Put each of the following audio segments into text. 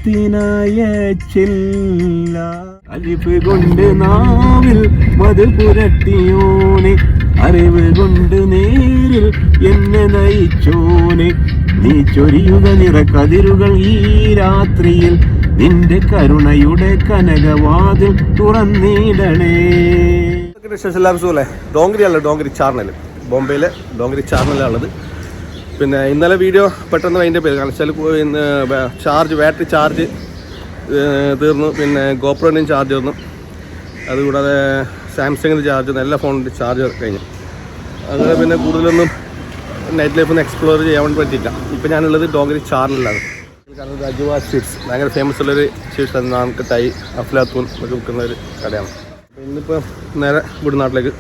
സ്നേഹത്തിനയച്ചില്ല. അലിഫ് കൊണ്ട് നാവിൽ മത് പുരട്ടിയോനെ, അറിവ് കൊണ്ട് നേരിൽ എന്നെ നയിച്ചോനെ, നീ ചൊരിയുക നിറക്കതിരുകൾ ഈ രാത്രിയിൽ, നിന്റെ കരുണയുടെ കനകവാതിൽ തുറന്നിടണേ. ഡോങ്കരി ചാർണൽ, ബോംബെയിലെ ഡോങ്കരി ചാർണലാണുള്ളത്. പിന്നെ ഇന്നലെ വീഡിയോ പെട്ടെന്ന് അതിൻ്റെ പേര് കാരണം വെച്ചാൽ ബാറ്ററി ചാർജ് തീർന്നു, പിന്നെ ഗോപ്രോൻ്റെയും ചാർജ് തീർന്നു, അതുകൂടാതെ സാംസങ്ങിൻ്റെ ചാർജ്, എല്ലാ ഫോണിൻ്റെ ചാർജ് കഴിഞ്ഞു. അങ്ങനെ പിന്നെ കൂടുതലൊന്നും നൈറ്റ് ലൈഫൊന്നും എക്സ്പ്ലോർ ചെയ്യാൻ വേണ്ടി പറ്റിയില്ല. ഇപ്പം ഞാനുള്ളത് ഡോങ്കരി ചാർണലാണ്. കാരണം അജുവ സ്വീറ്റ്സ് ഭയങ്കര ഫേമസ് ഉള്ളൊരു സ്വീറ്റ്സ് ആണ്. നാൻകട്ടായി, അഫ്ലാത്തൂൺ ഒക്കെ വിൽക്കുന്ന ഒരു കടയാണ്. അപ്പോൾ ഇന്നിപ്പോൾ നേരെ ഇവിടെ നാട്ടിലേക്ക്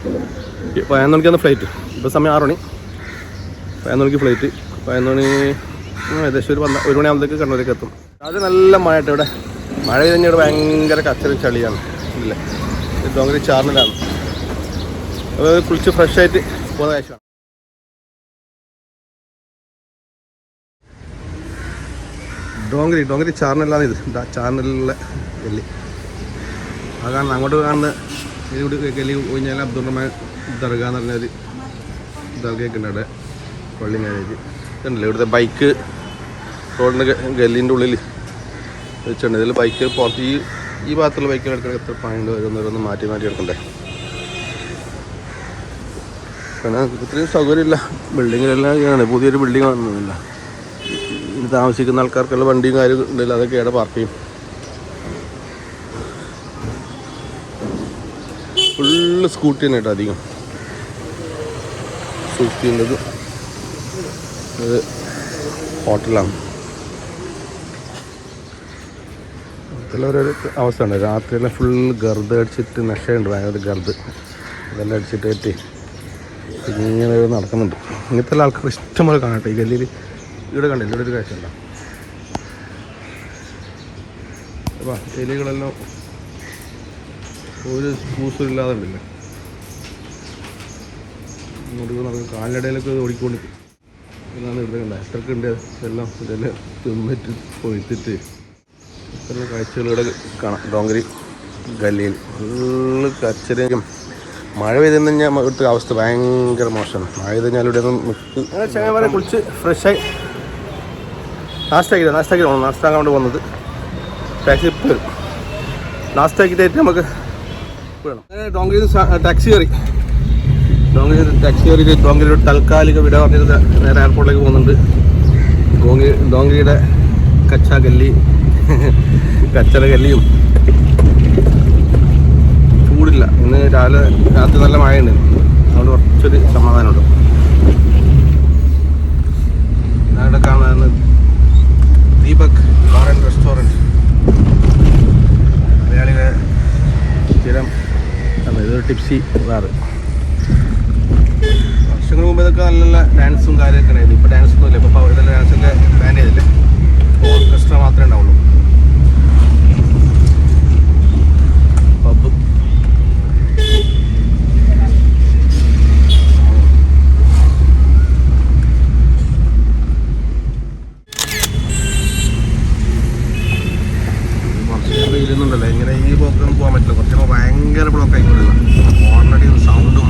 11 മണിക്കാണ് ഫ്ലൈറ്റ്. ഇപ്പോൾ സമയം 6 മണി, 11 മണിക്ക് ഫ്ലൈറ്റ്. 11 മണി ഏകദേശം ഒരു 1 മണിയാകുമ്പോഴത്തേക്ക് കണ്ണൂരേക്ക് എത്തും. അത് നല്ല മഴ കേട്ടോ. ഇവിടെ മഴ കഴിഞ്ഞാൽ ഭയങ്കര കച്ചറി ചളിയാണ്. ഇല്ലേ, ഡോങ്കരി ചാർണലാണ്. അത് കുളിച്ച് ഫ്രഷായിട്ട് പോകുന്ന കാഴ്ചയാണ്. ഡോങ്കരി ചാർണലാണ് ഇത്. ചാർണലിലെ ഗല്ലി അതാണ്. അങ്ങോട്ട് കാണുന്ന ഇതിലൂടെ ഗല്ലി കഴിഞ്ഞാൽ അബ്ദുറഹ്മാൻ ദർഗ എന്ന് പറഞ്ഞൊരു ദർഗയൊക്കെ ഉണ്ട് അവിടെ, പള്ളി മാരേജ് ഉണ്ടല്ലോ. ഇവിടുത്തെ ബൈക്ക് റോഡിൻ്റെ ഗല്ലീൻ്റെ ഉള്ളിൽ വെച്ചിട്ടുണ്ട്. ഇതിൽ ബൈക്ക് പുറത്ത് ഈ ഭാഗത്തുള്ള ബൈക്കുകൾ എടുക്കണമെങ്കിൽ എത്ര പണിയുണ്ട്, ഓരോന്ന് മാറ്റി എടുക്കണ്ടേ. പിന്നെ ഇത്രയും സൗകര്യമില്ല. ബിൽഡിങ്ങിലെല്ലാം ആണ്, പുതിയൊരു ബിൽഡിങ് വന്നതില്ല. ഇത് താമസിക്കുന്ന ആൾക്കാർക്കുള്ള വണ്ടിയും കാര്യം ഉണ്ടല്ലോ, അതൊക്കെ ഇവിടെ പാർക്ക് ചെയ്യും. ഫുള്ള് സ്കൂട്ടി തന്നെ കേട്ടോ അധികം. സ്കൂട്ടിൻ്റെത് ഇത് ഹോട്ടലാണ്. ഹോട്ടലൊരു അവസ്ഥ ഉണ്ട്. രാത്രിയെല്ലാം ഫുൾ ഗർദ് അടിച്ചിട്ട് നശയുണ്ട്, ഭയങ്കര ഗർദ്. ഇതെല്ലാം അടിച്ചിട്ട് പറ്റി ഇങ്ങനെ നടക്കുന്നുണ്ട്. ഇങ്ങനത്തെ എല്ലാ ആൾക്കാർ ഇഷ്ടംപോലെ കാണട്ടെ ഈ ഗല്ലിയിൽ. ഇവിടെ കണ്ടില്ല, ഇവിടെ ഒരു കാഴ്ച ഉണ്ടോ? അപ്പോൾ എലികളെല്ലാം ഒരു കൂസും ഇല്ലാതെ ഉണ്ടല്ലോ. ഇങ്ങോട്ട് നടക്കും, കാലിനിടയിലൊക്കെ ഓടിക്കൊണ്ട് എന്നാണ് ഇവിടെ കണ്ടത്. എത്രയൊക്കെ ഉണ്ട് ഇതെല്ലാം തിന്നിട്ട് പൊയ്ത്തിട്ട് ഇത്രയുള്ള കാഴ്ചകൾ ഇവിടെ കാണാം. ഡോങ്കരി ഗല്ലിയിൽ ഫുള്ള് കച്ചരയും. മഴ പെയ്തു കഴിഞ്ഞാൽ ഇവിടുത്തെ അവസ്ഥ ഭയങ്കര മോശമാണ്. മഴ പെയ്ത് കഴിഞ്ഞാൽ ഇവിടെ ഒന്നും അങ്ങനെ ചങ്ങായിമാരെ കുളിച്ച് ഫ്രഷായി നാസ്റ്റാക്കി പോകണം. നാസ്റ്റാക്കാൻ വേണ്ടി വന്നത് ടാക്സി വരും. നാസ്റ്റാക്കിയിട്ട് നമുക്ക് വേണം. ഡോങ്കരി ടാക്സി കയറിയിട്ട് ഡോങ്കരി താൽക്കാലിക വിട പറഞ്ഞിട്ട് നേരെ എയർപോർട്ടിലേക്ക് പോകുന്നുണ്ട്. ഡോങ്കരിയുടെ കച്ച ഗല്ലിയും ചൂടില്ല. ഇന്ന് രാത്രി നല്ല മഴയുണ്ട്, അതുകൊണ്ട് കുറച്ചൊരു സമാധാനമുണ്ട്. ഞാനിവിടെ കാണുന്നത് ദീപക് ബാർ ആൻഡ് റെസ്റ്റോറൻറ്റ്, മലയാളികളെ സ്ഥിരം ഇതൊരു ടിപ്സി ബാറ്. വർഷങ്ങൾക്ക് മുമ്പ് ഇതൊക്കെ നല്ല ഡാൻസും കാര്യമൊക്കെ ഉണ്ടായിരുന്നു. ഇപ്പോൾ ഡാൻസൊന്നും ഇല്ല. ഇപ്പോൾ ഇതെല്ലാം ഡാൻസൊക്കെ ബാൻ ചെയ്തില്ലേ, ഓർക്കസ്ട്ര മാത്രമേ ഉണ്ടാവുള്ളൂ. പബ് കുറച്ച് ഇരുന്നുണ്ടല്ലോ. ഇങ്ങനെ ഈ ബ്ലോക്കൊന്നും പോകാൻ പറ്റില്ല. കുറച്ചുമ്പോൾ ഭയങ്കര ബ്ലോക്ക് ആയിക്കൊള്ളില്ല. ഓൾറെഡി സൗണ്ടും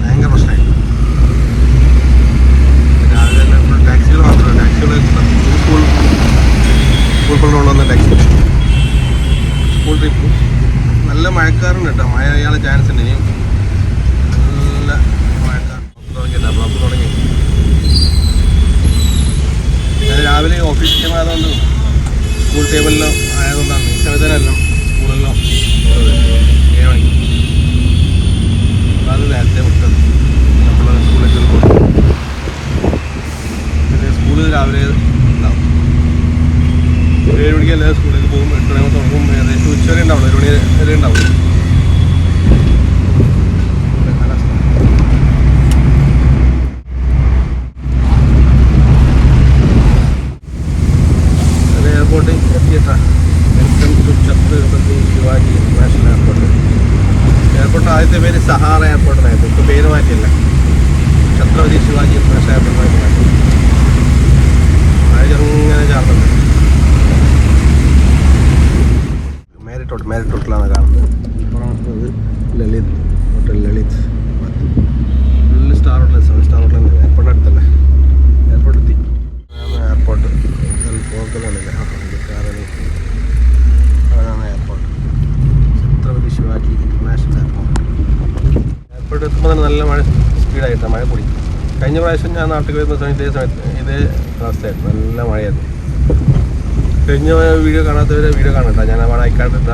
ഭയങ്കര പ്രശ്നമായി. രാവിലെ ഫുൾ ടാക്സികൾ മാത്രമല്ല, ടാക്സികൾ ഫുൾ ഇവിടെ എത്തുമ്പോൾ തന്നെ നല്ല മഴ സ്പീഡായിട്ടാണ് മഴ കൂടി. കഴിഞ്ഞ പ്രാവശ്യം ഞാൻ നാട്ടിൽ വരുന്ന സമയത്ത് ഇതേ അവസ്ഥയായിരുന്നു, നല്ല മഴയായിരുന്നു. കഴിഞ്ഞ വീഡിയോ കാണാത്തവരെ വീഡിയോ കാണണ്ട, ഞാൻ അവിടെ അയക്കാട്ടിട്ട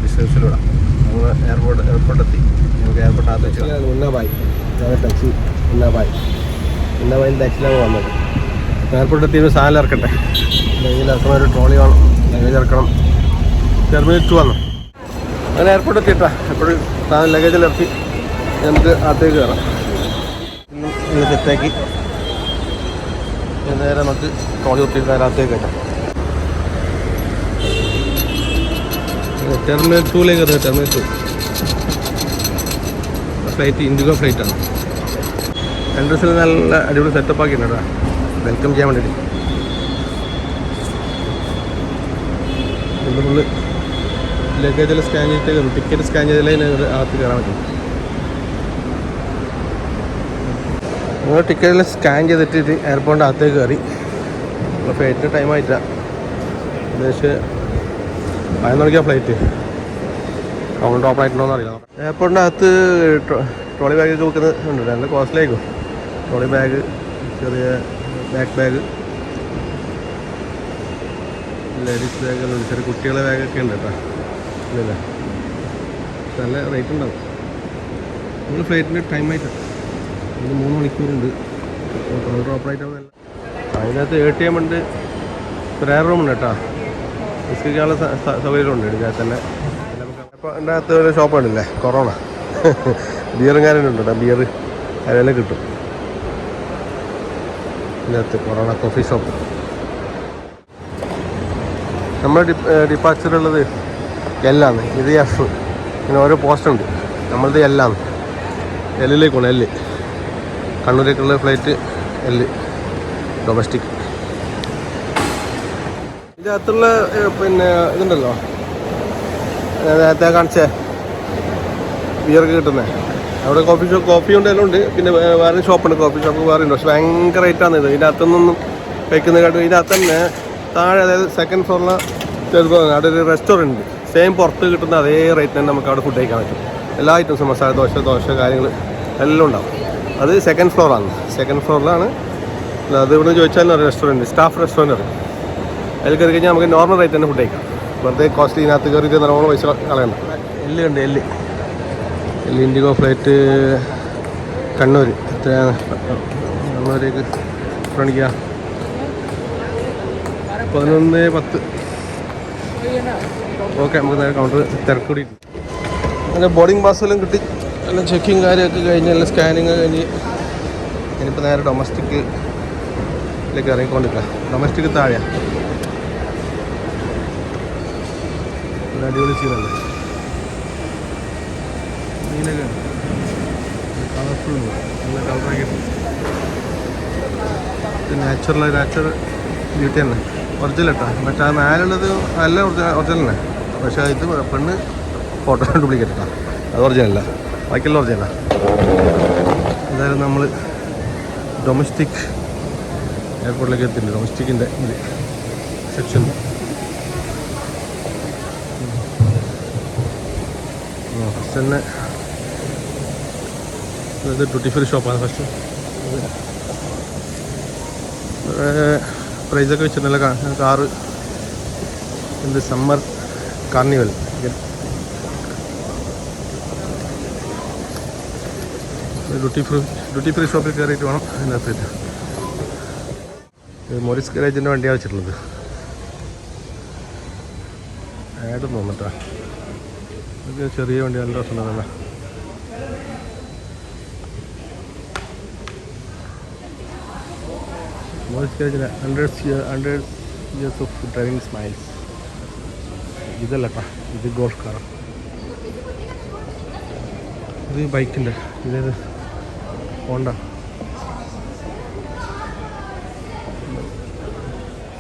ഡിസ്ക്രിപ്ഷനിലൂടെ. നമ്മൾ എയർപോർട്ടെത്തി. നമുക്ക് എയർപോർട്ടിനകത്ത് വെച്ചാൽ ഉന്നാബായി ടാക്സി ഉന്നാബായിൽ ടാക്സിയിലാണ് വന്നത്. എയർപോർട്ടിലെത്തി സാധനം ഇറക്കട്ടെ, ലഗേജ് ഇറക്കണം, ഒരു ട്രോളി വേണം, ലഗേജ് ഇറക്കണം. ടെർമിനൽ 2 വന്നു. അങ്ങനെ എയർപോർട്ട് എത്തിയിട്ടാ. എപ്പോഴും സാധനം ലഗേജിൽ ഇറക്കി നമുക്ക് അകത്തേക്ക് കയറാം. ഇന്ന് സെറ്റാക്കി നേരെ നമുക്ക് ട്രോളി ഒത്തിരി അകത്തേക്ക് കയറ്റാം. ടെർമിനൽ 2ലേക്ക് കയറുക. ടെർമിനൽ 2 ഫ്ലൈറ്റ് ഇൻഡിഗോ ഫ്ലൈറ്റാണ്. എൻട്രൻസിൽ നല്ല അടിപൊളി സെറ്റപ്പ് ആക്കിയിട്ടുണ്ട് വെൽക്കം ചെയ്യാൻ വേണ്ടിയിട്ട്. ഇത് ഫുള്ള് ലഗേജെല്ലാം സ്കാൻ ചെയ്തിട്ട് കയറും. ടിക്കറ്റ് സ്കാൻ ചെയ്താലേ അകത്ത് കയറാൻ പറ്റും. നിങ്ങൾ ടിക്കറ്റെല്ലാം സ്കാൻ ചെയ്തിട്ട് എയർപോർട്ടിൻ്റെ അകത്തേക്ക് കയറി. നമ്മൾ ഫ്ലൈറ്റിന് ടൈമായിട്ടാണ്, ഏകദേശം 11 മണിക്കാണ് ഫ്ലൈറ്റ്. കൗണ്ടർ ഓപ്പൺ ആയിട്ടുണ്ടോയെന്ന് അറിയില്ല. എയർപോർട്ടിൻ്റെ അകത്ത് ട്രോളി ബാഗൊക്കെ വെക്കുന്നുണ്ട്, നല്ല കോസ്റ്റ്ലി ആയിരിക്കും. ട്രോളി ബാഗ്, ചെറിയ ബാഗ്, ലേഡീസ് ബാഗെല്ലാം ഉണ്ട്, ചെറിയ കുട്ടികളെ ബാഗൊക്കെ ഉണ്ട് കേട്ടോ. ഇല്ലല്ലേ, നല്ല റേറ്റ് ഉണ്ടാവും. നമ്മൾ ഫ്ലൈറ്റിൻ്റെ ടൈമായിട്ടാണ്, ഇത് 3 മണിക്കൂറുണ്ട്. Counter open ആയിട്ടാവുന്നല്ല. അതിനകത്ത് ATM ഉണ്ട്, സ്പ്രെയർ റൂം ഉണ്ട് കേട്ടോ. നിസ്കരിക്കാനുള്ള സൗകര്യമുണ്ട് ഇതിനകത്ത് തന്നെ. അപ്പോൾ എൻ്റെ അകത്ത് ഒരു ഷോപ്പ് ഉണ്ടല്ലേ, കൊറോണ ബിയറും കാര്യമുണ്ട് കേട്ടോ. ബിയർ അതിലെല്ലാം കിട്ടും ഇതിനകത്ത്. Corona coffee shop. നമ്മുടെ ഡിപ്പാച്ചറുള്ളത് എല്ലാണ്. ഇത് F. പിന്നെ ഓരോ പോസ്റ്റ് ഉണ്ട്. നമ്മളത് എല്ലാണ്. എല്ലിലേക്കാണ്. L കണ്ണൂരേക്കുള്ള ഫ്ലൈറ്റ് L ഡൊമസ്റ്റിക്. ഇതിനകത്തുള്ള പിന്നെ ഇതുണ്ടല്ലോ, നേരത്തെ കാണിച്ചേ ബിയറൊക്കെ കിട്ടുന്നത്. അവിടെ കോഫി ഉണ്ട്, എല്ലാം ഉണ്ട്. പിന്നെ വേറെ ഷോപ്പുണ്ട്, കോഫി ഷോപ്പ് വേറെ ഉണ്ട്. പക്ഷെ ഭയങ്കര റേറ്റാണ് ഇത്. ഇതിൻ്റെ അകത്തുനിന്നൊന്നും കഴിക്കുന്ന കാട്ടും. ഇതിൻ്റെ അകത്ത് തന്നെ താഴെ, അതായത് സെക്കൻഡ് ഫ്ലോറിലെ അവിടെ ഒരു റെസ്റ്റോറൻറ്റ് ഉണ്ട്. സെയിം പുറത്ത് കിട്ടുന്ന അതേ റേറ്റ് തന്നെ നമുക്ക് അവിടെ ഫുഡ് കഴിക്കാൻ പറ്റും. എല്ലാ ഐറ്റംസും, മസാല ദോശ കാര്യങ്ങൾ എല്ലാം ഉണ്ടാവും. അത് സെക്കൻഡ് ഫ്ലോറാണ്. സെക്കൻഡ് ഫ്ലോറിലാണ് അത്. ഇവിടെ ചോദിച്ചാൽ റെസ്റ്റോറൻറ്റ്, സ്റ്റാഫ് റെസ്റ്റോറൻറ്റ് അറിയും. അതിൽ കയറി കഴിഞ്ഞാൽ നമുക്ക് നോർമൽ റേറ്റ് തന്നെ ഫുഡ് കഴിക്കാം. വെറുതെ കോസ്റ്റ്ലി ഇതിനകത്ത് കയറിയിട്ട് നല്ലോണം പൈസ കളയണ്ട. ഉണ്ട് L ഇൻഡിഗോ ഫ്ലൈറ്റ് കണ്ണൂർ. എത്രയാണ് കണ്ണൂരേക്ക് മണിക്കാ? 11:10. ഓക്കെ, നമുക്ക് നേരെ കൗണ്ടർ തിരക്ക് കൂടിയിട്ട് അങ്ങനെ ബോർഡിംഗ് പാസ്സെല്ലാം കിട്ടി. എല്ലാം ചെക്കിങ് കാര്യമൊക്കെ കഴിഞ്ഞ്, എല്ലാം സ്കാനിങ് കഴിഞ്ഞ് ഇനിയിപ്പോൾ നേരെ ഡൊമസ്റ്റിക്കിലേക്ക് ഇറങ്ങിക്കൊണ്ടിരിക്കുക. ഡൊമസ്റ്റിക് താഴെയാണ്. അടിപൊളി സീനല്ലേ, മീനൊക്കെ കളർഫുൾ, നല്ല കളറാക്കിയിട്ട്. നാച്ചുറൽ ബ്യൂട്ടി തന്നെ. ഒറിജിനൽ കേട്ടോ. മറ്റേ മേലുള്ളത് നല്ല ഒറിജിനൽ തന്നെ. പക്ഷേ ഇത് പെണ്ണ് ഫോട്ടോ ഡ്യൂപ്ലിക്കേറ്റ് കേട്ടോ. അത് ഒറിജിനല്ല, ബാക്കിയുള്ള ഒറിജിനലാണ്. എന്തായാലും നമ്മൾ ഡൊമസ്റ്റിക് എയർപോർട്ടിലേക്ക് എത്തിയിട്ടുണ്ട്. ഡൊമസ്റ്റിക്കിൻ്റെ ഇത് സെക്ഷൻ. ഫസ്റ്റ് തന്നെ ഇത് ഡ്യൂട്ടി ഫ്രീ ഷോപ്പാണ്. ഫസ്റ്റ് പ്രൈസൊക്കെ വെച്ചിട്ടുണ്ടല്ലോ. കാറ് എന്ത് സമ്മർ കാർണിവൽ. ഡ്യൂട്ടി ഫ്രീ ഷോപ്പിൽ കയറിയിട്ട് വേണം അതിനകത്ത്. മോറിസ് ഗാരേജിൻ്റെ വണ്ടിയാണ് വെച്ചിട്ടുള്ളത്. ആഡ് തോന്നിട്ടാ, ഇതൊക്കെ ചെറിയ വണ്ടി, നല്ല രസമുണ്ടാകുന്ന. മോറിസ് ഗാരേജിന് 100 years ഓഫ് ഡ്രൈവിംഗ് സ്മൈൽസ്. ഇതല്ലട്ടാ, ഇത് ഗോൾഫ് കാറാണ്. ഇത് ബൈക്കിൻ്റെ, ഇതേത് ഹോണ്ട.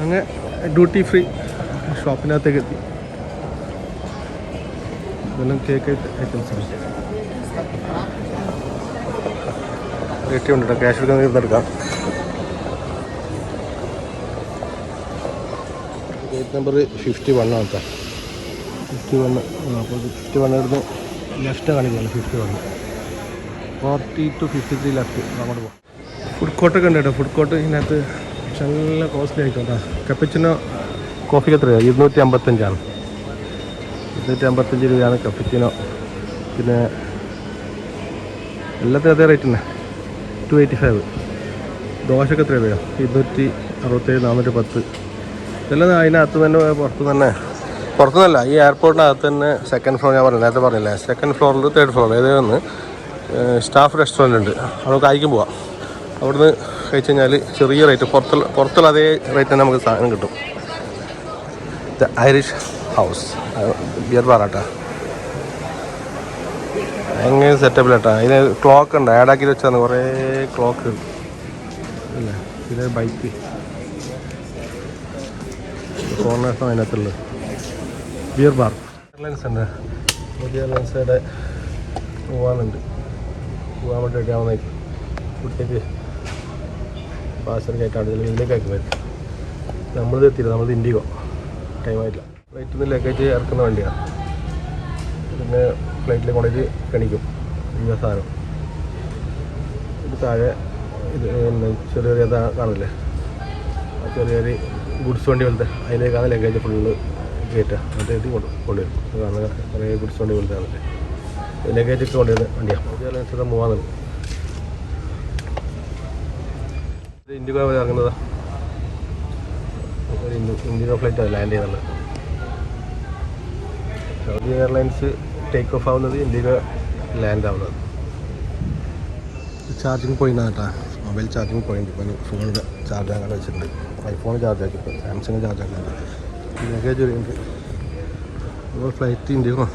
അങ്ങനെ ഡ്യൂട്ടി ഫ്രീ ഷോപ്പിനകത്തേക്ക് എത്തി. ഇതെല്ലാം കേക്ക് ഐറ്റംസാണ്. ATM ഉണ്ട് കേട്ടോ, ക്യാഷ് എടുക്കാൻ തീർന്നെടുക്കാം. ഗേറ്റ് നമ്പർ 51 ആണ് കേട്ടോ. 51. അപ്പോൾ 51 എടുത്ത് ലെഫ്റ്റ് കാണിക്കുകയാണ്. 51 40 to 53 ലെഫ്റ്റ് അങ്ങോട്ട് പോകാം. ഫുഡ് കോർട്ടൊക്കെ ഉണ്ട് കേട്ടോ. ഫുഡ് കോർട്ട് ഇതിനകത്ത് നല്ല കോസ്റ്റ്ലി ആയിരിക്കും കേട്ടോ. കപ്പച്ചിനോ കോഫിക്ക് എത്രയാണ്? 255 255 രൂപയാണ് കപ്പച്ചിനോ. പിന്നെ എല്ലാത്തിനും അതേ റേറ്റ് തന്നെ, 285. ദോശക്ക് എത്ര രൂപയോ? 267, 410. ഇതെല്ലാം അതിനകത്ത് തന്നെ പുറത്തുനിന്നല്ല, ഈ എയർപോർട്ടിനകത്ത് തന്നെ സെക്കൻഡ് ഫ്ലോർ. ഞാൻ പറഞ്ഞില്ല, നേരത്തെ പറഞ്ഞില്ലേ, സെക്കൻഡ് ഫ്ലോറിൽ 3rd ഫ്ലോർ ഏതെന്ന് സ്റ്റാഫ് റെസ്റ്റോറൻറ്റ് ഉണ്ട്. അവിടെ കഴിക്കും പോവാം. അവിടുന്ന് കഴിച്ച് കഴിഞ്ഞാൽ ചെറിയ റേറ്റ്, പുറത്തുള്ള അതേ റേറ്റ് തന്നെ നമുക്ക് സാധനം കിട്ടും. ദ ഐറിഷ് ഹൗസ് ബിയർ ബാറാട്ടാ, ഭയങ്കര സെറ്റപ്പിലാട്ടാ. ഇതിന് ക്ലോക്ക് ഉണ്ട്, ആഡാക്കി വെച്ചാൽ കുറേ ക്ലോക്ക് അല്ലേ. ഇത് ബൈക്ക് കോർണേഴ്സാണ് അതിനകത്തുള്ളത്. Beer bar. എയർലൈൻസ് ഉണ്ട്, പുതിയ എയർലൈൻസിടെ പോകാൻ വേണ്ടി റെഡിയാവുന്ന കുട്ടിക്ക് പാസഞ്ചർ കയറ്റാണ്ട് ഇതിലേക്കാക്കി വരും. നമ്മളിത് എത്തിയില്ല, നമ്മളത് ഇൻഡിഗോ ടൈമായിട്ടില്ല. ഫ്ലൈറ്റിൽ നിന്ന് ലഗേജ് ഇറക്കുന്ന വണ്ടിയാണ്. പിന്നെ ഫ്ലൈറ്റിൽ കൊണ്ടുപോയിട്ട് കണിക്കും ഈ സാധനം. ഇത് താഴെ ഇത് ചെറിയ ചെറിയ കാണില്ലേ, ആ ചെറിയ ചെറിയ ഗുഡ്സ് വണ്ടി പോലത്തെ, അതിലേക്കാണ് ലഗേജ് ഫുള്ള് കയറ്റുക. എന്നിട്ട് കൊണ്ടുവരും. കാണുന്ന കുറേ ഗുഡ്സ് വണ്ടി പോലത്തെ ആണല്ലേ, ലഗേജൊക്കെ കൊണ്ടുവരുന്ന വണ്ടിയാണ്. അതനുസരിച്ച് മൂവാന്നുണ്ട്. ഇത് ഇൻഡിഗോ ഇറങ്ങുന്നതാണ്. ഇൻഡിഗോ ഫ്ലൈറ്റാണ് ലാൻഡ് ചെയ്യുന്നുള്ളത്. സൗദി എയർലൈൻസ് ടേക്ക് ഓഫ് ആവുന്നത്, ഇൻഡിഗോ ലാൻഡ് ആവുന്നത്. ചാർജിങ് പോയിന്റ് കേട്ടോ, മൊബൈൽ ചാർജിങ് പോയിന്റ്. ഇപ്പം ഫോണിൽ ചാർജ് ആക്കാൻ വെച്ചിട്ടുണ്ട്. ഐഫോൺ ചാർജ് ആക്കി, ഇപ്പോൾ സാംസങ് ചാർജ് ആക്കുന്നുണ്ട്. ലഗേജ് വരുന്നുണ്ട്. അപ്പോൾ ഫ്ലൈറ്റ് ഇൻഡിഗോ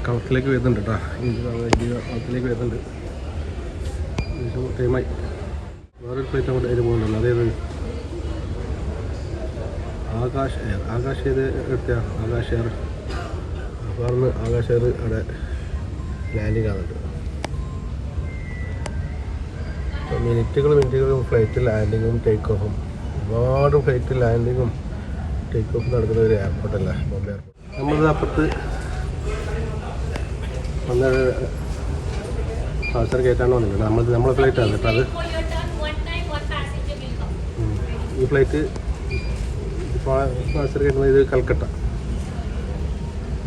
കളത്തിലേക്ക് വരുന്നുണ്ട് കേട്ടോ. ഇൻഡിഗോ കളത്തിലേക്ക് വരുന്നുണ്ട്. ടൈമായി. വേറൊരു ഫ്ലൈറ്റ് അങ്ങോട്ട് അതിൽ പോകുന്നുണ്ടല്ലോ, അതേത് ആകാശ് എയർ എടുത്ത ആകാശ് എയർ. അപ്പോൾ അവിടുന്ന് ആകാശ് എയർ അവിടെ ലാൻഡിങ് ആകുന്നുണ്ട്. അപ്പോൾ മിനിറ്റുകളും ഫ്ലൈറ്റ് ലാൻഡിങ്ങും ടേക്ക് ഓഫും, ഒരുപാട് ഫ്ലൈറ്റ് ലാൻഡിങ്ങും ടേക്ക് ഓഫും നടക്കുന്ന ഒരു എയർപോർട്ടല്ലേ ബോംബെ എയർപോർട്ട്. നമ്മളിത് അപ്പുറത്ത് വന്ന പാസഞ്ചർ കയറ്റാണ്ട് വന്നില്ല. നമ്മളെ ഫ്ലൈറ്റാണ് കേട്ടോ അത്. ഈ ഫ്ലൈറ്റ് പാസഞ്ചർ കയറ്റുന്നത് ഇത് കൽക്കട്ട,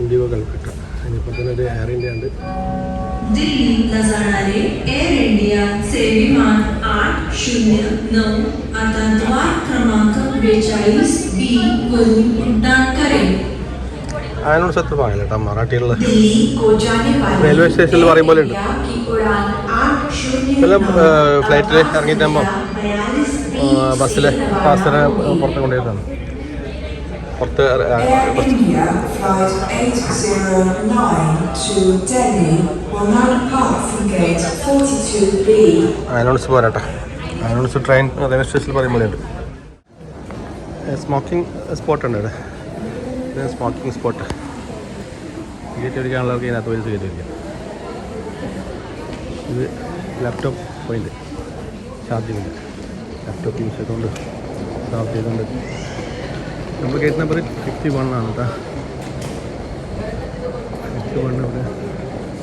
ഇൻഡിഗോ കൽക്കട്ട. അതിനിപ്പോൾ തന്നെ ഒരു എയർ ഇന്ത്യ ഉണ്ട്. दिल्लीला जाणारे एअर इंडिया चे विमान 809 आता द्वार क्रमांक 42B वरून उड्डाण करेल. അതിനോട് സത്യം പറയില്ല കേട്ടോ, മറാഠിയുള്ള दिल्ली को जाने वाली റെയിൽവേ സ്റ്റേഷനിൽ പറയും പോലെ ഉണ്ട്. की उड़ान 809 എല്ലാം ഫ്ലൈറ്റിൽ ഇറങ്ങിയിട്ടാകുമ്പോൾ ബസ്സിലെ പാസഞ്ചറെ പുറത്ത് കൊണ്ടുപോയതാണ്. പുറത്ത് India flight 809 to Delhi will now depart from gate 42B. Announce പോരാട്ടെ. അനൗൺസ് ട്രെയിൻ റെയിൽവേ സ്റ്റേഷനിൽ പറയുമ്പോൾ ഉണ്ട്. സ്മോക്കിംഗ് സ്പോട്ട് ഉണ്ട് ഇവിടെ. ഇത് സ്മോക്കിംഗ് സ്പോട്ട്. സിഗരറ്റ് അടിക്കാനുള്ളവർക്ക് ഇതിനകത്ത് പോയി സിഗരറ്റ് അടിക്കാം. ഇത് ലാപ്ടോപ്പ് പോയിന്റ്, ചാർജിങ്ങില്ല. ലാപ്ടോപ്പ് യൂസ് ചെയ്തുകൊണ്ട് ചാർജ് ചെയ്തുകൊണ്ട്. നമ്മൾ ഗേറ്റ് നമ്പർ 51 ആണ് കേട്ടോ. 51 ഇവിടെ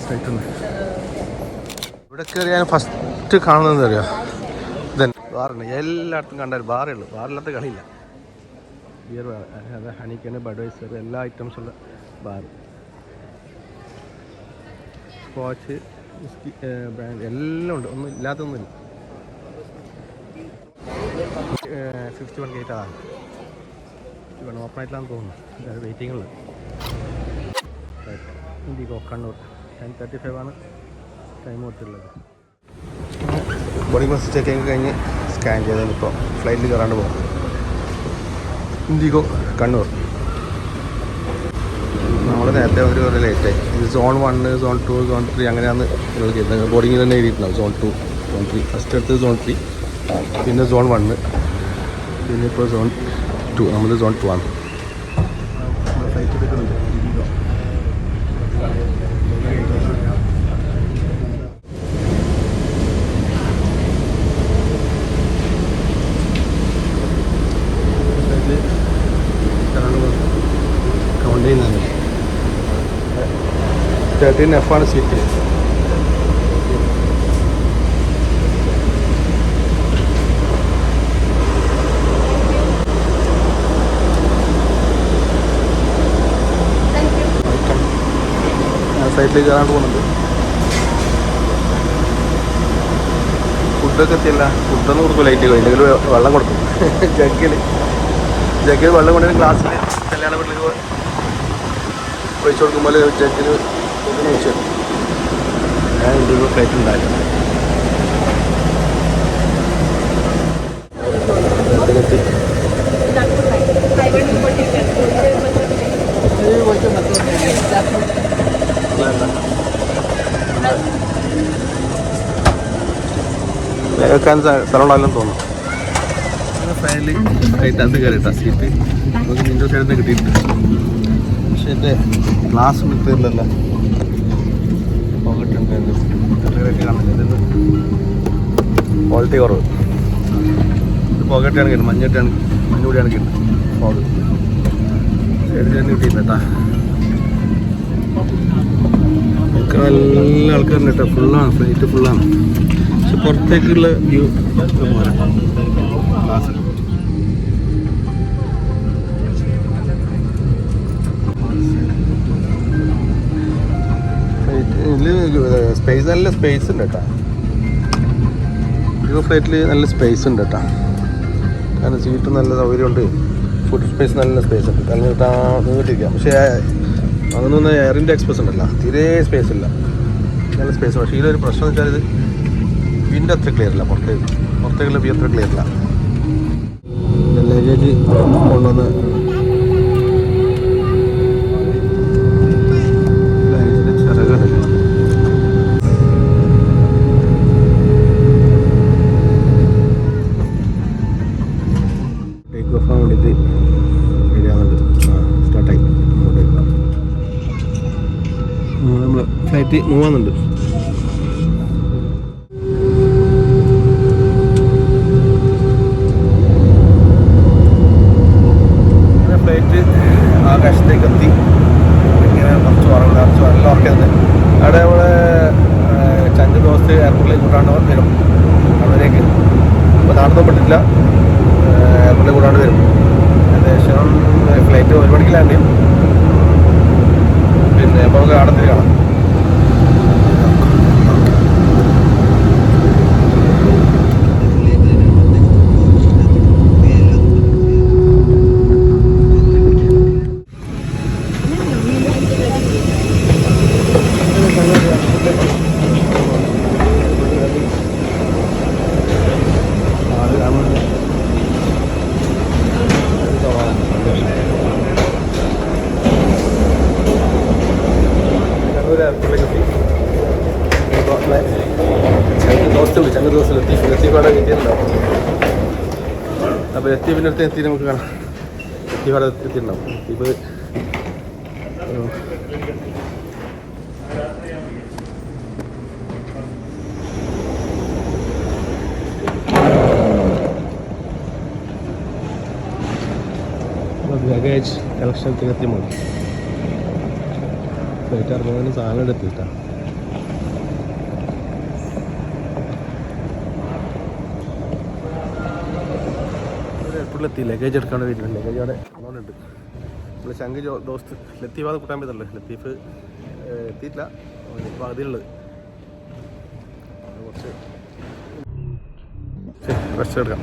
സ്ട്രൈറ്റ് ഉണ്ട്. ഇവിടെ കയറി ഞാൻ ഫസ്റ്റ് കാണുന്നത് അറിയാം, ഇതന്നെ ബാറുണ്ട്. എല്ലായിടത്തും കണ്ടാൽ ബാറേ ഉള്ളൂ, ബാറില്ലാത്ത കളിയില്ല. ബിയർ ബാർ, അത് ഹണിക്കണ്, ബഡ്വൈസർ, എല്ലാ ഐറ്റംസുള്ള ബാർ. സ്കോച്ച്, വിസ്കി, ബ്രാൻഡ് എല്ലാം ഉണ്ട്, ഒന്നും ഇല്ലാത്തൊന്നുമില്ല. 51 ഗേറ്റ് അതാണ്. ഓപ്പൺ ആയിട്ടില്ലാന്ന് തോന്നുന്നു, വെയിറ്റിംഗുള്ളത്. ഇൻഡിഗോ കണ്ണൂർ 10:35 ആണ് ടൈം കൊടുത്തിട്ടുള്ളത്. ബോർഡിംഗ് ബസ് ചെക്കിങ് കഴിഞ്ഞ് സ്കാൻ ചെയ്തതിന് ഇപ്പോൾ ഫ്ലൈറ്റിൽ കയറാണ്ട് പോകാം. ഇൻഡിഗോ കണ്ണൂർ. നമ്മൾ നേരത്തെ ഒരു ലേറ്റായി. ഇത് സോൺ 1, സോൺ 2, സോൺ 3 അങ്ങനെയാണ് നിങ്ങൾ കയറുന്നത്. ബോർഡിങ്ങിൽ തന്നെ എഴുതിയിട്ടുണ്ടാവും സോൺ 2, സോൺ 3. ഫസ്റ്റ് എടുത്തത് സോൺ 3, പിന്നെ സോൺ 1, പിന്നെ ഇപ്പോൾ സോൺ 2. നമ്മൾ സോൺ 2 ആണ്. ഫ്ലൈറ്റ് എടുക്കുന്നുണ്ട് ഇൻഡിഗോ. കൗണ്ട് ചെയ്യുന്നതാണ്. 13F ആണ് സീറ്റ്. സൈഡിലേക്ക് കയറാൻ പോകുന്നുണ്ട്. ഫുഡൊക്കെ എത്തിയല്ല, ഫുഡൊന്നും കൊടുക്കും ലൈറ്റ് അല്ലെങ്കിൽ വെള്ളം കൊടുക്കും. ജഗ്ഗിൽ വെള്ളം കൊണ്ടുവരും. ഗ്ലാസ്സിൽ കല്യാണ വീട്ടിലേക്ക് ഒഴിച്ചു കൊടുക്കുമ്പോൾ ജഗ്ഗിൽ ഒഴിച്ചു തരും. ഞാൻ ഇന്ത്യയിൽ ഫ്ലൈറ്റ് ഉണ്ടായിരുന്നു. വേഗക്കാൻ സ്ഥലം ഉണ്ടാവില്ലെന്ന് തോന്നുന്നു. ഫൈനലി ഫ്ലൈറ്റിനകത്ത് കയറിയിട്ടാ സീറ്റ്. നമുക്ക് വിൻഡോ സൈഡിൽ നിന്ന് കിട്ടിയിട്ടുണ്ട്. പക്ഷേ എൻ്റെ ഗ്ലാസ് കിട്ടിയില്ലല്ലോ. പോകട്ടുണ്ട് കാണുന്നില്ല. ഇതിന് ക്വാളിറ്റി കുറവ്. ഇത് പോകട്ടാണ് കിട്ടുന്നത്. മഞ്ഞൂടിയാണ് കിട്ടുന്നത്. പോകട്ട് സൈഡിൽ തന്നെ കിട്ടിയില്ല കേട്ടാ. നല്ല ആൾക്കാരുണ്ട് കേട്ടോ. ഫുള്ളാണ്, ഫ്ലൈറ്റ് ഫുള്ളാണ്. പക്ഷെ പുറത്തേക്കുള്ള വ്യൂ ക്ലാസ്. സ്പേസ് നല്ല സ്പേസ് ഉണ്ട് കേട്ടോ. ഈ ഫ്ലൈറ്റിൽ നല്ല സ്പേസ് ഉണ്ട് കേട്ടോ. കാരണം സീറ്റ് നല്ല സൗകര്യമുണ്ട്. ഫുഡ് സ്പേസ് നല്ല സ്പേസ് ഉണ്ട്. കാരണം നീട്ടിരിക്കാം. പക്ഷേ അങ്ങനൊന്നും എയർ ഇന്ത്യ എക്സ്പ്രസ് ഉണ്ടല്ലോ, തീരെ സ്പേസ് ഇല്ല. നല്ല സ്പേസ്. പക്ഷേ ഇതിലൊരു പ്രശ്നം എന്ന് വെച്ചാൽ ഇത് വിൻഡ് അത്ര ക്ലിയർ ഇല്ല. പുറത്തേക്കുള്ള വ്യൂ അത്ര ക്ലിയർ ഇല്ല. ലഗേജ് കൊണ്ടുവന്ന് ലഗേജിൻ്റെ ചിറകുണ്ട്. ടേക്ക് ഓഫ് ആകാൻ വേണ്ടിയിട്ട് റെഡിയാകുന്നുണ്ട്. സ്റ്റാർട്ടായി. നമ്മൾ ഫ്ലൈറ്റ് മൂവ് ആകുന്നുണ്ട്. ആകാശത്തേക്ക് എത്തി. ഇങ്ങനെ കുറച്ച് നല്ല ഉറക്കുന്നത്. അവിടെ നമ്മളെ ചങ്ക് ദോസ്ത് എയർപോർട്ടിലേക്ക് കൂടാണ്ട് വരും. അവിടേക്ക് ഇപ്പോൾ നടന്നു പറ്റില്ല. എയർപോർട്ടിലേക്ക് കൂടാണ്ട് വരും. ഏകദേശം ഫ്ലൈറ്റ് 1 മണിക്ക് ലാൻഡ് ചെയ്യും. പിന്നെ അപ്പോൾ നമുക്ക് അവിടെ കാണാം. ലത്തീഫാടെ കിട്ടിയിട്ടുണ്ടാവും. അപ്പോൾ ലത്തീഫിൻ്റെ അടുത്ത് എത്തി നമുക്ക് കാണാം. ലത്തീഫാടെ എത്തിയിട്ടുണ്ടാവും. ലത്തീഫ് ലഗേജ് കളക്ഷനത്തിൽ എത്തി. മതി ഫ്ലൈറ്റ് ഇറങ്ങുന്നതിന് സാധനം എടുത്തിട്ടാണ്. എയർപോർട്ടിലെത്തി. ലഗേജ് എടുക്കാണ്ട് വരുന്നുണ്ട്. ലഗേജ് അവിടെ ഉണ്ട്. നമ്മൾ ചങ്ക് ദോസ്ത് ലത്തീഫ് അത് കൂട്ടാൻ പറ്റല്ലേ. ലത്തീഫ് എത്തിയിട്ടില്ല. ഇപ്പോൾ അതിലുള്ളത് കുറച്ച് റെസ്റ്റ് എടുക്കാം.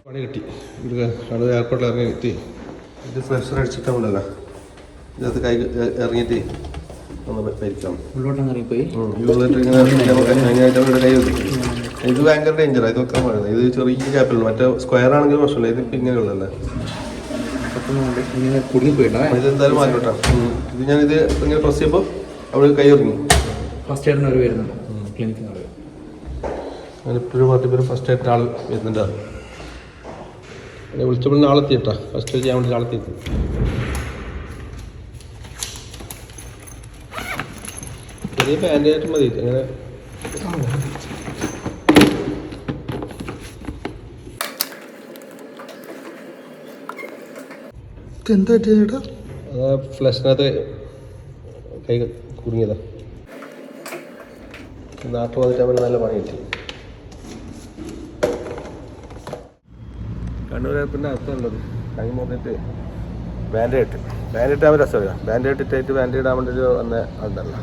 പണി കിട്ടി. ഇത് എയർപോർട്ടിൽ ഇറങ്ങി എത്തി. ഇത് ഫ്രഷർ അടിച്ചിട്ടാണല്ലോ. ഇതിനകത്ത് കൈ ഇറങ്ങിയിട്ട് ഒന്ന് പരിക്കാം. ഇത് ഭയങ്കര ഡേഞ്ചറാണ്. ഇത് വെക്കാൻ പറയുന്നത്. ഇത് ചെറിയ ഗ്യാപ്പിലുണ്ട്. മറ്റേ സ്ക്വയർ ആണെങ്കിൽ പ്രശ്നമില്ല. ഇതിപ്പോൾ ഇങ്ങനെയുള്ളല്ലേ. ഇത് എന്തായാലും മാറ്റിട്ടാണ്. ഇത് ഞാനിത് ഇങ്ങനെ പ്രസ് ചെയ്യുമ്പോൾ അവിടെ കൈ ഇറങ്ങി. ഫസ്റ്റ് എയ്ഡിന് അവർ വരുന്നുണ്ട് ക്ലിനിക്കിൽ. ഞാനിപ്പോഴും 10 പേര് ഫസ്റ്റ് ആയിട്ട് ആൾ വരുന്നുണ്ട്. എന്നെ വിളിച്ചപ്പോൾ ആളെത്തിയിട്ടാ. ഫസ്റ്റ് ചെയ്യാൻ വേണ്ടി ആളെത്തിയിട്ട് ചെറിയ പാൻറ്റായിട്ട് മതി. അങ്ങനെ എന്താ ചേട്ടാ? ഫ്ലഷിനകത്ത് കൈ കുടുങ്ങിയതാ. നാട്ടിൽ വന്നിട്ട് അവന് നല്ല പണി കിട്ടി. കണ്ണൂർ എയർപോർട്ടിൻ്റെ അകത്തുള്ളത് കൈ മുറിഞ്ഞിട്ട് ബാൻഡേഡ് ആവാൻ രസമില്ല. ബാൻഡേഡ് ഇട്ടായിട്ട് ബാൻഡേഡ് ആവേണ്ട ഒരു വന്ന ഉണ്ടല്ലോ.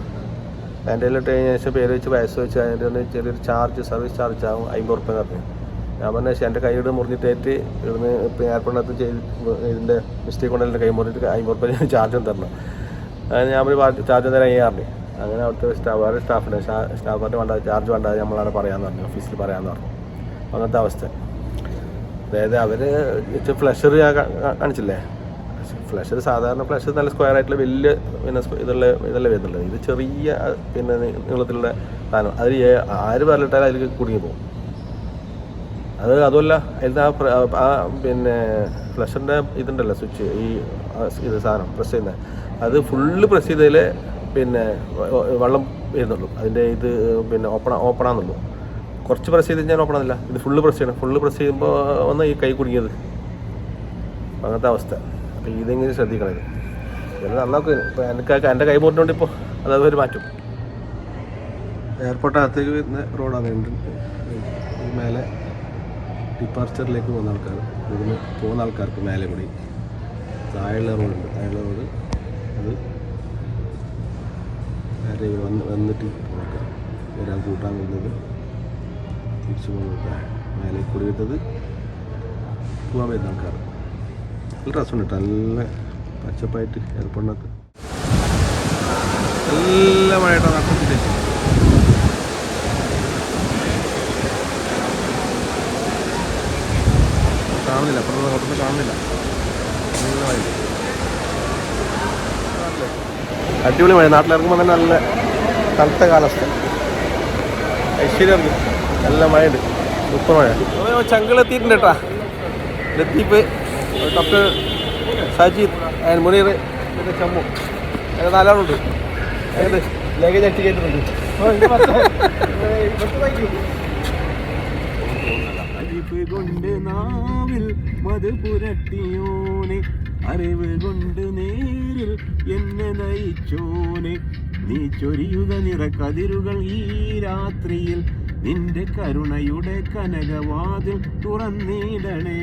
ബാൻഡേഡിൽ ഇട്ട് കഴിഞ്ഞ ശേഷം പേര് വെച്ച് വയസ്സ് വെച്ച് അതിൻ്റെ ഒന്ന് ചെറിയൊരു ചാർജ്, സർവീസ് ചാർജ് ആകും 50 ഉറുപ്പ്യ പറഞ്ഞു. ഞാൻ പറഞ്ഞ ശേഷം എൻ്റെ കൈയുടെ മുറിഞ്ഞിട്ടായിട്ട് ഇവിടുന്ന് ഇപ്പോൾ എയർപോർട്ടിനകത്ത് ഇതിൻ്റെ മിസ്റ്റേക്ക് കൊണ്ട് എൻ്റെ കൈ മുറിഞ്ഞിട്ട് 50 ഉറുപ്പ്യ ചാർജും തരണം. അങ്ങനെ ഞാൻ ഒരു ചാർജ് തരാൻ ചെയ്യാറുണ്ട്. അങ്ങനെ അവിടുത്തെ സ്റ്റാഫിൻ്റെ സ്റ്റാഫിൻ്റെ വേണ്ട ചാർജ് വേണ്ട നമ്മളവിടെ പറയാമെന്ന് പറഞ്ഞു, ഓഫീസിൽ പറയാമെന്ന് പറഞ്ഞു. അങ്ങനത്തെ അവസ്ഥ. അതായത് അവർ ഫ്ലഷർ ഞാൻ കാണിച്ചില്ലേ, ഫ്ലഷർ സാധാരണ ഫ്ലഷർ നല്ല സ്ക്വയർ ആയിട്ടുള്ള വലിയ പിന്നെ ഇതല്ലേ വരുന്നുള്ളത്. ഇത് ചെറിയ പിന്നെ നീളത്തിലുള്ള സാധനം. അതിൽ ആര് പറഞ്ഞിട്ടാലും അതിൽ കുടുങ്ങി പോകും. അതുമല്ല അതിൻ്റെ ആ പിന്നെ ഫ്ലഷറിൻ്റെ ഇതുണ്ടല്ലോ സ്വിച്ച്, ഈ ഇത് സാധനം പ്രസ് ചെയ്യുന്നത്, അത് ഫുള്ള് പ്രസ് ചെയ്തതിൽ പിന്നെ വെള്ളം വരുന്നുള്ളൂ. അതിൻ്റെ ഇത് പിന്നെ ഓപ്പണാകുന്നുള്ളൂ. കുറച്ച് പ്രസ് ചെയ്ത് ഞാൻ ഓപ്പൺ ആകുന്നില്ല. ഇത് ഫുള്ള് പ്രസ് ചെയ്യണം. ഫുള്ള് പ്രസ് ചെയ്യുമ്പോൾ ഒന്ന് ഈ കൈ കുടുങ്ങിയത്. അങ്ങനത്തെ അവസ്ഥ. അപ്പോൾ ഇതെങ്ങനെ ശ്രദ്ധിക്കണത് ഇത് നന്നാക്കും. ഇപ്പോൾ എൻ്റെ കൈ മുറിഞ്ഞുകൊണ്ട് ഇപ്പോൾ അതവർ മാറ്റും. എയർപോർട്ടിനകത്തേക്ക് വരുന്ന റോഡാണ്. മേലെ ഡിപ്പാർച്ചറിലേക്ക് പോകുന്ന ആൾക്കാർ, ഇവിടുന്ന് പോകുന്ന ആൾക്കാർക്ക് മേലെ കൂടി താഴെയുള്ള റോഡുണ്ട്. താഴെയുള്ള റോഡ് അത് നേരെ വന്നിട്ട് നോക്കാം. വരാൻ കൂട്ടാൻ വരുന്നത് തിരിച്ചു പോകുന്നത് മേലെ കൂടി വരുന്നത് പോകാൻ വരുന്ന ആൾക്കാർ. നല്ല രസമുണ്ട് കേട്ടോ. നല്ല പച്ചപ്പായിട്ട് എയർപോർട്ടിനകത്ത് നല്ല മഴയായിട്ടാണ് നടത്തിട്ട് കാണുന്നില്ല. അപ്പുറത്ത് ഹോട്ടലിൽ കാണുന്നില്ല. നല്ല മഴ, അടിപൊളി മഴ. നാട്ടിലിറങ്ങുമ്പോൾ തന്നെ നല്ല തണുത്ത കാലാവസ്ഥ. ഐശ്വര്യം നല്ല മഴയുണ്ട്. സൂപ്പർ മഴ. ചങ്കിളെത്തിയിട്ടുണ്ട് കേട്ടാ. ലത്തീഫ്, ഡോക്ടർ സജീദ് ആൻഡ് മുനീർ, പിന്നെ ചമ്മു, അങ്ങനെ 4 ആളുണ്ട്. ലഗേജ് അടിച്ച് കയറ്റുന്നുണ്ട്. അറിവ് കൊണ്ട് നാവിൽ മത് പുരട്ടിയോനെ, അറിവ് കൊണ്ട് നേരിൽ എന്നെ നയിച്ചോനെ, നീ ചൊരിയുക നിറക്കതിരുകൾ ഈ രാത്രിയിൽ, നിന്റെ കരുണയുടെ കനകവാതിൽ തുറന്നിടണേ.